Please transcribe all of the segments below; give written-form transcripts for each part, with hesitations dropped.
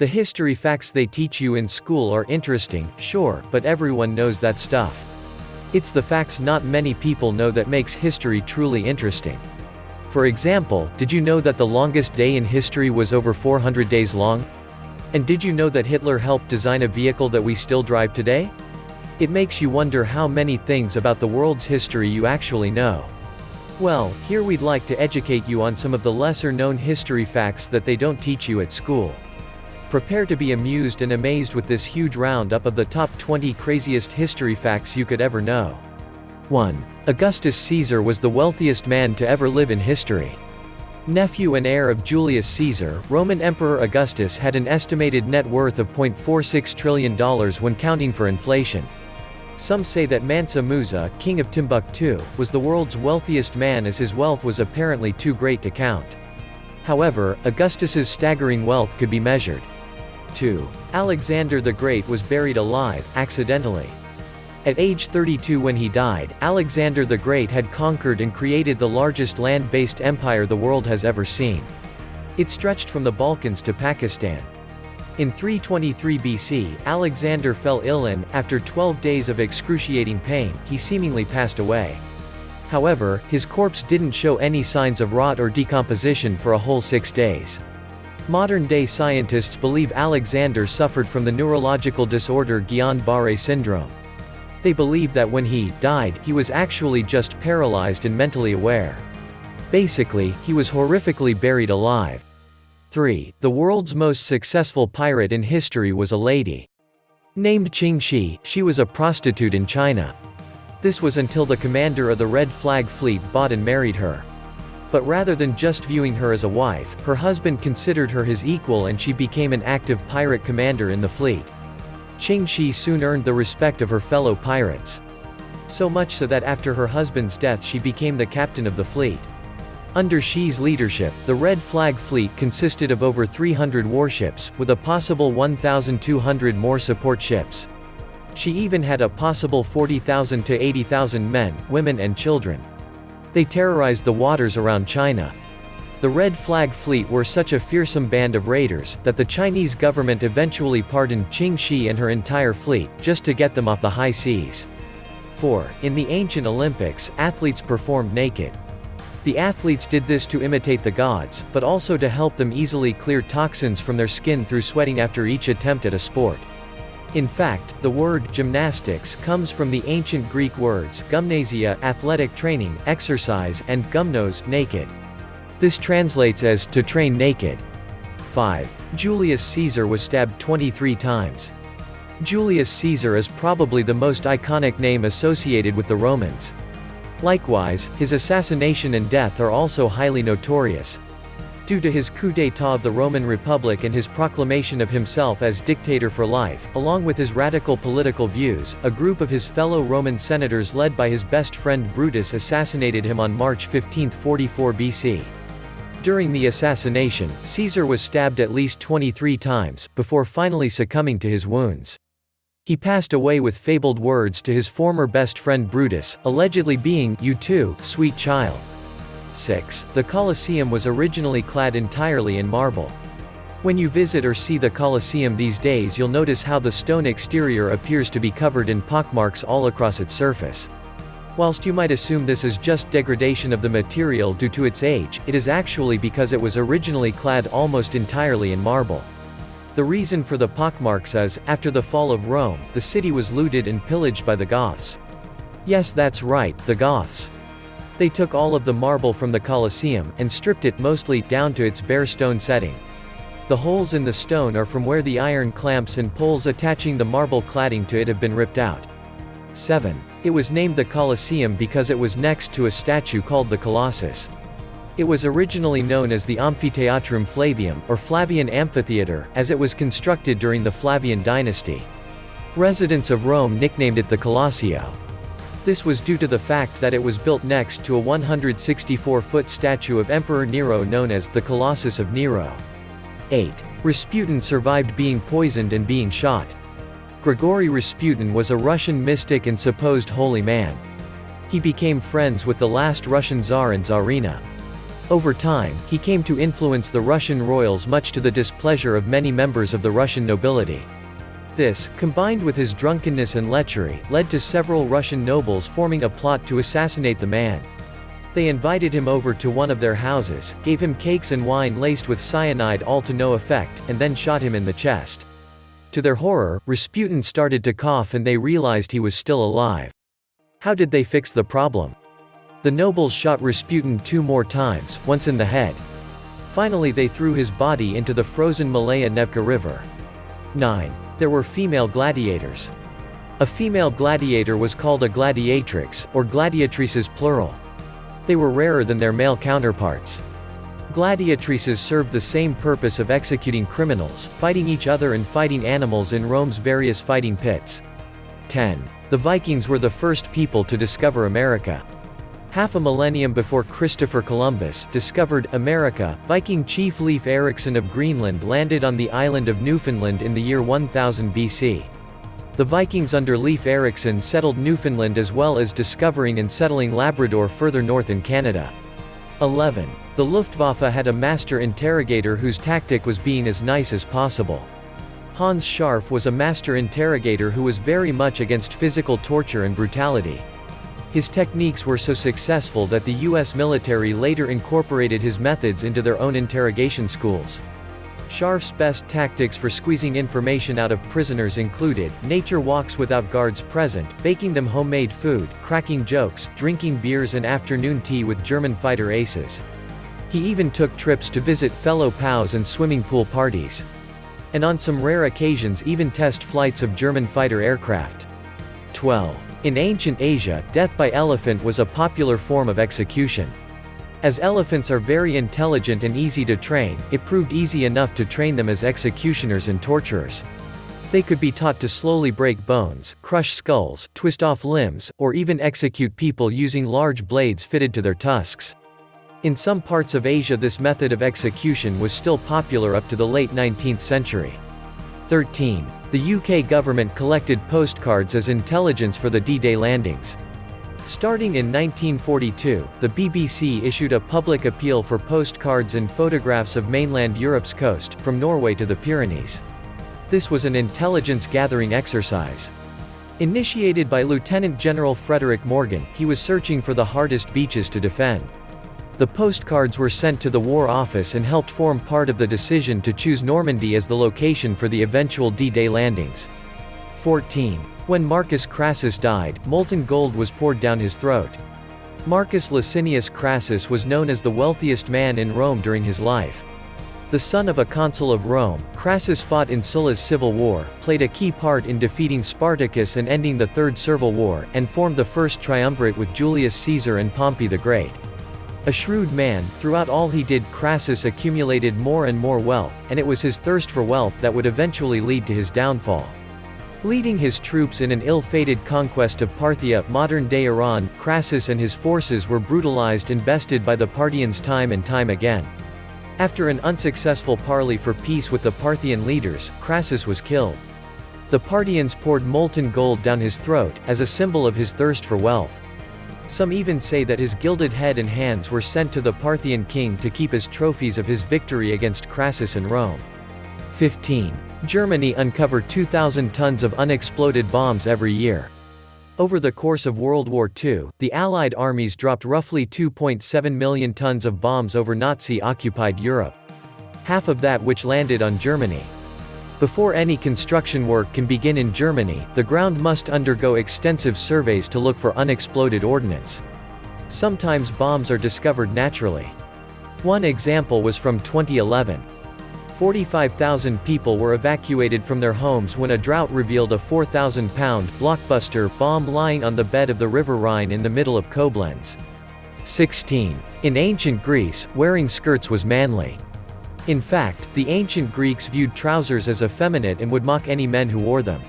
The history facts they teach you in school are interesting, sure, but everyone knows that stuff. It's the facts not many people know that makes history truly interesting. For example, did you know that the longest day in history was over 400 days long? And did you know that Hitler helped design a vehicle that we still drive today? It makes you wonder how many things about the world's history you actually know. Well, here we'd like to educate you on some of the lesser-known history facts that they don't teach you at school. Prepare to be amused and amazed with this huge roundup of the top 20 craziest history facts you could ever know. 1. Augustus Caesar was the wealthiest man to ever live in history. Nephew and heir of Julius Caesar, Roman Emperor Augustus had an estimated net worth of $0.46 trillion when counting for inflation. Some say that Mansa Musa, king of Timbuktu, was the world's wealthiest man as his wealth was apparently too great to count. However, Augustus's staggering wealth could be measured. 2. Alexander the Great was buried alive, accidentally. At age 32 when he died, Alexander the Great had conquered and created the largest land-based empire the world has ever seen. It stretched from the Balkans to Pakistan. In 323 BC, Alexander fell ill and, after 12 days of excruciating pain, he seemingly passed away. However, his corpse didn't show any signs of rot or decomposition for a whole 6 days. Modern-day scientists believe Alexander suffered from the neurological disorder Guillain-Barré syndrome. They believe that when he died, he was actually just paralyzed and mentally aware. Basically, he was horrifically buried alive. 3. The world's most successful pirate in history was a lady. Named Ching Chi, she was a prostitute in China. This was until the commander of the Red Flag Fleet bought and married her. But rather than just viewing her as a wife, her husband considered her his equal and she became an active pirate commander in the fleet. Ching Chi soon earned the respect of her fellow pirates. So much so that after her husband's death she became the captain of the fleet. Under Chi's leadership, the Red Flag Fleet consisted of over 300 warships, with a possible 1,200 more support ships. She even had a possible 40,000 to 80,000 men, women and children. They terrorized the waters around China. The Red Flag Fleet were such a fearsome band of raiders, that the Chinese government eventually pardoned Ching Chi and her entire fleet, just to get them off the high seas. 4. In the ancient Olympics, athletes performed naked. The athletes did this to imitate the gods, but also to help them easily clear toxins from their skin through sweating after each attempt at a sport. In fact, the word gymnastics comes from the ancient Greek words gymnasia, athletic training, exercise, and gymnos, naked. This translates as to train naked. 5. Julius Caesar was stabbed 23 times. Julius Caesar is probably the most iconic name associated with the Romans. Likewise, his assassination and death are also highly notorious. Due to his coup d'état of the Roman Republic and his proclamation of himself as dictator for life, along with his radical political views, a group of his fellow Roman senators led by his best friend Brutus assassinated him on March 15, 44 BC. During the assassination, Caesar was stabbed at least 23 times, before finally succumbing to his wounds. He passed away with fabled words to his former best friend Brutus, allegedly being, "You too, sweet child." 6. The Colosseum was originally clad entirely in marble. When you visit or see the Colosseum these days you'll notice how the stone exterior appears to be covered in pockmarks all across its surface. Whilst you might assume this is just degradation of the material due to its age, it is actually because it was originally clad almost entirely in marble. The reason for the pockmarks is, after the fall of Rome, the city was looted and pillaged by the Goths. Yes, that's right, the Goths. They took all of the marble from the Colosseum, and stripped it mostly down to its bare stone setting. The holes in the stone are from where the iron clamps and poles attaching the marble cladding to it have been ripped out. 7. It was named the Colosseum because it was next to a statue called the Colossus. It was originally known as the Amphitheatrum Flavium, or Flavian Amphitheater, as it was constructed during the Flavian dynasty. Residents of Rome nicknamed it the Colosseo. This was due to the fact that it was built next to a 164-foot statue of Emperor Nero known as the Colossus of Nero. 8. Rasputin survived being poisoned and being shot. Grigory Rasputin was a Russian mystic and supposed holy man. He became friends with the last Russian Tsar and Tsarina. Over time, he came to influence the Russian royals much to the displeasure of many members of the Russian nobility. This, combined with his drunkenness and lechery, led to several Russian nobles forming a plot to assassinate the man. They invited him over to one of their houses, gave him cakes and wine laced with cyanide, all to no effect, and then shot him in the chest. To their horror, Rasputin started to cough and they realized he was still alive. How did they fix the problem? The nobles shot Rasputin 2 more times, once in the head. Finally they threw his body into the frozen Malaya Nevka River. 9. There were female gladiators. A female gladiator was called a gladiatrix, or gladiatrices plural. They were rarer than their male counterparts. Gladiatrices served the same purpose of executing criminals, fighting each other and fighting animals in Rome's various fighting pits. 10. The Vikings were the first people to discover America. Half a millennium before Christopher Columbus discovered America, Viking chief Leif Erikson of Greenland landed on the island of Newfoundland in the year 1000 BC. The Vikings under Leif Erikson settled Newfoundland as well as discovering and settling Labrador further north in Canada. 11. The Luftwaffe had a master interrogator whose tactic was being as nice as possible. Hans Scharf was a master interrogator who was very much against physical torture and brutality. His techniques were so successful that the US military later incorporated his methods into their own interrogation schools. Scharf's best tactics for squeezing information out of prisoners included nature walks without guards present, baking them homemade food, cracking jokes, drinking beers and afternoon tea with German fighter aces. He even took trips to visit fellow POWs and swimming pool parties. And on some rare occasions even test flights of German fighter aircraft. 12. In ancient Asia, death by elephant was a popular form of execution. As elephants are very intelligent and easy to train, it proved easy enough to train them as executioners and torturers. They could be taught to slowly break bones, crush skulls, twist off limbs, or even execute people using large blades fitted to their tusks. In some parts of Asia this method of execution was still popular up to the late 19th century. 13. The UK government collected postcards as intelligence for the D-Day landings. Starting in 1942, the BBC issued a public appeal for postcards and photographs of mainland Europe's coast, from Norway to the Pyrenees. This was an intelligence-gathering exercise. Initiated by Lieutenant General Frederick Morgan, he was searching for the hardest beaches to defend. The postcards were sent to the War Office and helped form part of the decision to choose Normandy as the location for the eventual D-Day landings. 14. When Marcus Crassus died, molten gold was poured down his throat. Marcus Licinius Crassus was known as the wealthiest man in Rome during his life. The son of a consul of Rome, Crassus fought in Sulla's civil war, played a key part in defeating Spartacus and ending the Third Servile War, and formed the first triumvirate with Julius Caesar and Pompey the Great. A shrewd man, throughout all he did Crassus accumulated more and more wealth, and it was his thirst for wealth that would eventually lead to his downfall. Leading his troops in an ill-fated conquest of Parthia, modern-day Iran, Crassus and his forces were brutalized and bested by the Parthians time and time again. After an unsuccessful parley for peace with the Parthian leaders, Crassus was killed. The Parthians poured molten gold down his throat, as a symbol of his thirst for wealth. Some even say that his gilded head and hands were sent to the Parthian king to keep as trophies of his victory against Crassus in Rome. 15. Germany uncovered 2,000 tons of unexploded bombs every year. Over the course of World War II, the Allied armies dropped roughly 2.7 million tons of bombs over Nazi-occupied Europe. Half of that which landed on Germany. Before any construction work can begin in Germany, the ground must undergo extensive surveys to look for unexploded ordnance. Sometimes bombs are discovered naturally. One example was from 2011. 45,000 people were evacuated from their homes when a drought revealed a 4,000-pound blockbuster bomb lying on the bed of the River Rhine in the middle of Koblenz. 16. In ancient Greece, wearing skirts was manly. In fact, the ancient Greeks viewed trousers as effeminate and would mock any men who wore them.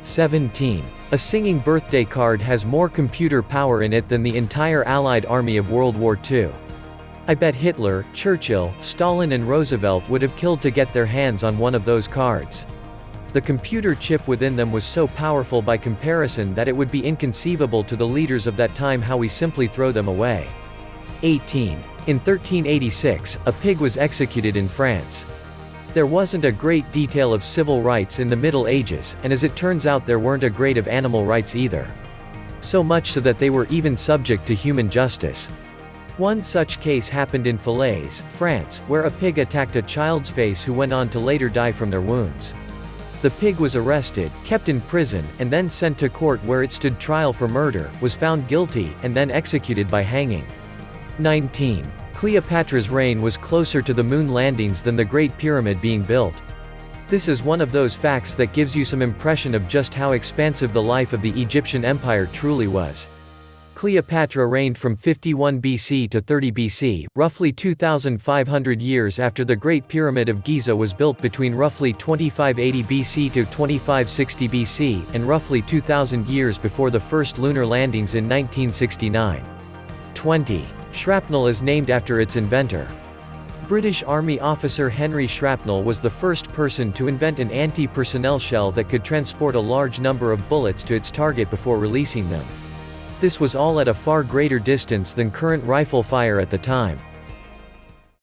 17. A singing birthday card has more computer power in it than the entire Allied army of World War II. I bet Hitler, Churchill, Stalin and Roosevelt would have killed to get their hands on one of those cards. The computer chip within them was so powerful by comparison that it would be inconceivable to the leaders of that time how we simply throw them away. 18. In 1386, a pig was executed in France. There wasn't a great detail of civil rights in the Middle Ages, and as it turns out there weren't a great of animal rights either. So much so that they were even subject to human justice. One such case happened in Falaise, France, where a pig attacked a child's face who went on to later die from their wounds. The pig was arrested, kept in prison, and then sent to court where it stood trial for murder, was found guilty, and then executed by hanging. 19. Cleopatra's reign was closer to the moon landings than the Great Pyramid being built. This is one of those facts that gives you some impression of just how expansive the life of the Egyptian Empire truly was. Cleopatra reigned from 51 BC to 30 BC, roughly 2,500 years after the Great Pyramid of Giza was built, between roughly 2580 BC to 2560 BC, and roughly 2,000 years before the first lunar landings in 1969. 20. Shrapnel is named after its inventor. British Army officer Henry Shrapnel was the first person to invent an anti-personnel shell that could transport a large number of bullets to its target before releasing them. This was all at a far greater distance than current rifle fire at the time.